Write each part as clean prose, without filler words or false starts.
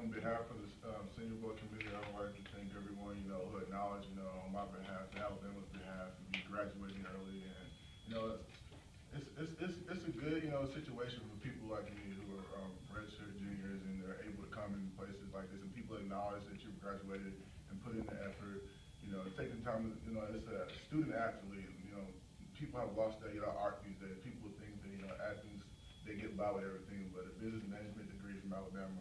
on behalf of the senior board committee, I would like to thank everyone, who acknowledged, on my behalf, and Alabama's behalf, to be graduating early. And, it's a good, situation for people like me who are redshirt juniors and they're able to come in places like this and people acknowledge that you've graduated and put in the effort, taking time, it's a student athlete, people have lost their, art these days. People think that, athletes, they get by with everything, but a business management degree from Alabama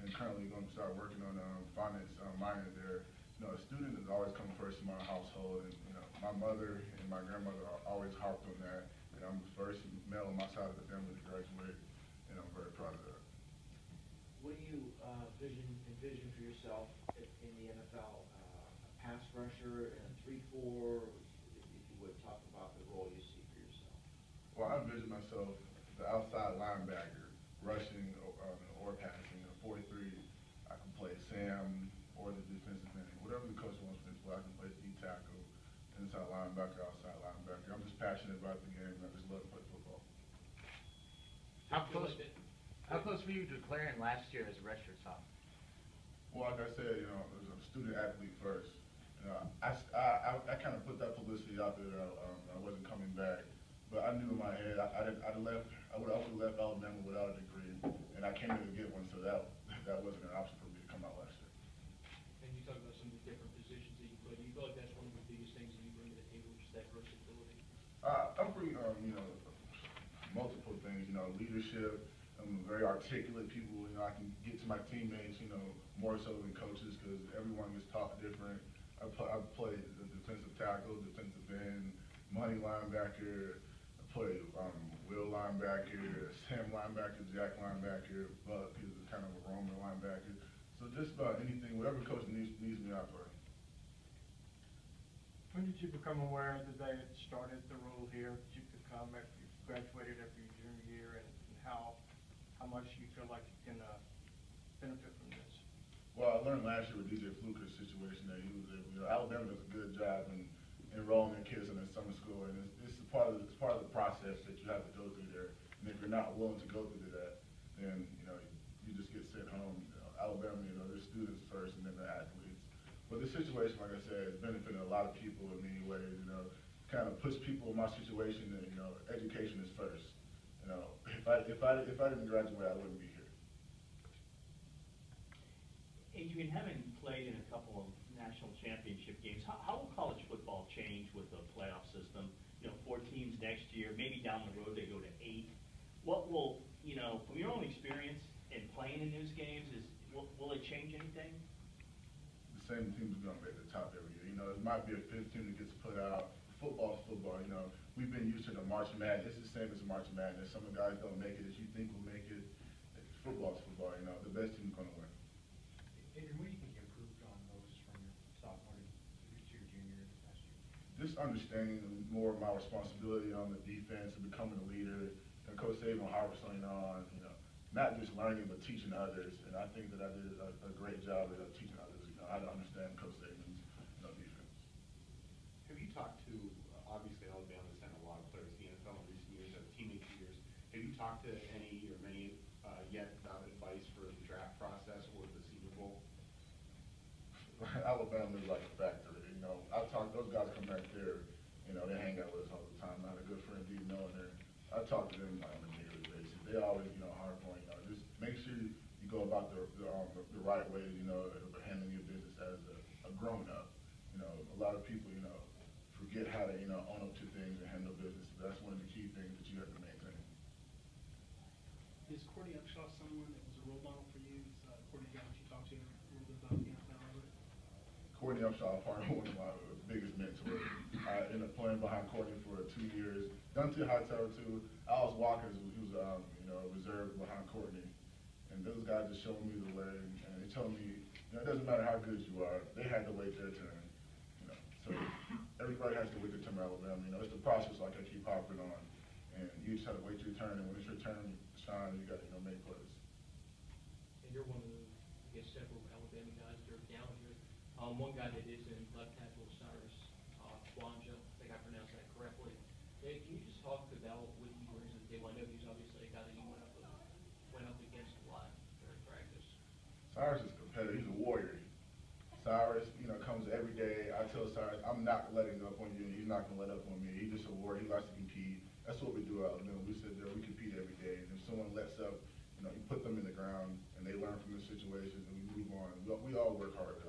and currently going to start working on finance minor there. A student has always come first in my household, and my mother and my grandmother always harped on that. And I'm the first male on my side of the family to graduate, and I'm very proud of that. What do you envision for yourself in the NFL? A pass rusher and a 3-4? If you would talk about the role you see for yourself. Well, I envision myself the outside linebacker, rushing or passing. A 43, I can play Sam or the defensive end. Whatever the coach wants me to play, I can play D-tackle, inside linebacker, outside linebacker. I'm just passionate about the game, and I just love to play football. How close were you to declaring last year as a redshirt sophomore? Well, like I said, as a student athlete first, I kind of put that publicity out there that I wasn't coming back. But I knew in my head I would have left Alabama without a degree, and I came here to get one, so that wasn't an option for me to come out last year. And you talk about some of the different positions that you play. Do you feel like that's one of the biggest things that you bring to the table, just that versatility? I'm pretty, multiple things, leadership. I'm very articulate people, I can get to my teammates, more so than coaches because everyone gets taught different. I play the defensive tackle, defensive end, money linebacker. I play Will linebacker, Sam linebacker, Jack linebacker, Buck is kind of a roamer linebacker. So just about anything, whatever coach needs me, I play. When did you become aware that they had started the rule here, that you could come after you graduated after your junior year, and how much you feel like you can benefit from this? Well, I learned last year with DJ Fluker's situation that he was able, Alabama does a good job in enrolling their kids in their summer school, and it's part of the process that you have to go through there. And if you're not willing to go through that, then you just get sent home. Alabama, they're students first and then they're athletes. But this situation, like I said, has benefited a lot of people in many ways. Kind of puts people in my situation that education is first. If I didn't graduate, I wouldn't be here. Adrian, having played in a couple of national championship games, how will college football change with the playoff system? 4 teams next year, maybe down the road they go to 8. What will, from your own experience in playing in those games, will it change anything? The same team's going to make the top every year. It might be a 5th team that gets put out. Football's football. We've been used to the March Madness. It's the same as March Madness. Some of the guys don't make it that you think will make it. Football's football. The best team's going to win. Adrian, what do you think you improved on most from your sophomore to your junior this past year? Just understanding more of my responsibility on the defense and becoming a leader. And Coach Saban harping on, not just learning but teaching others. And I think that I did a great job of teaching others, how to understand Coach Saban's defense. Have you talked to, obviously Alabama's had a lot of players in the NFL in recent years, teammate years. Have you talked to any or many yet about advice for the draft process or the Senior Bowl? Alabama is like a factory. I've talked, those guys come back there, they hang out with us all the time. I had a good friend, D. Miller. I talk to them on a daily basis. They always, harp on, just make sure you go about the right way, of handling your business as a grown-up. A lot of people, forget how to, own up to things and handle business. That's one of the key things that you have to maintain. Is Courtney Upshaw someone that was a role model for you? Courtney, guy that you talked to a little bit about the NFL? Courtney Upshaw, part of one of my biggest mentors. I ended up playing behind Courtney for 2 years. Dante Hightower too. Alice Walker, he was a reserve behind Courtney. And those guys just showed me the way, and they told me, it doesn't matter how good you are, they had to wait their turn. So everybody has to wait their turn in Alabama. It's the process like I keep harping on. And you just have to wait your turn, and when it's your turn to shine, you got to make plays. And you're one of the, several Alabama guys that are down here. One guy that is in left tackle, Cyrus Wanja, I think I pronounced that correctly. Can you just talk about what he brings to the table? I know he's obviously a guy that you went up against a lot during practice. Cyrus is competitive. He's a warrior. Cyrus, you know, comes every day. I tell Cyrus, I'm not letting up on you, and he's not gonna let up on me. He's just a warrior. He likes to compete. That's what we do out there. We sit there, we compete every day. And if someone lets up, you know, you put them in the ground, and they learn from the situations, and we move on. We all work hard.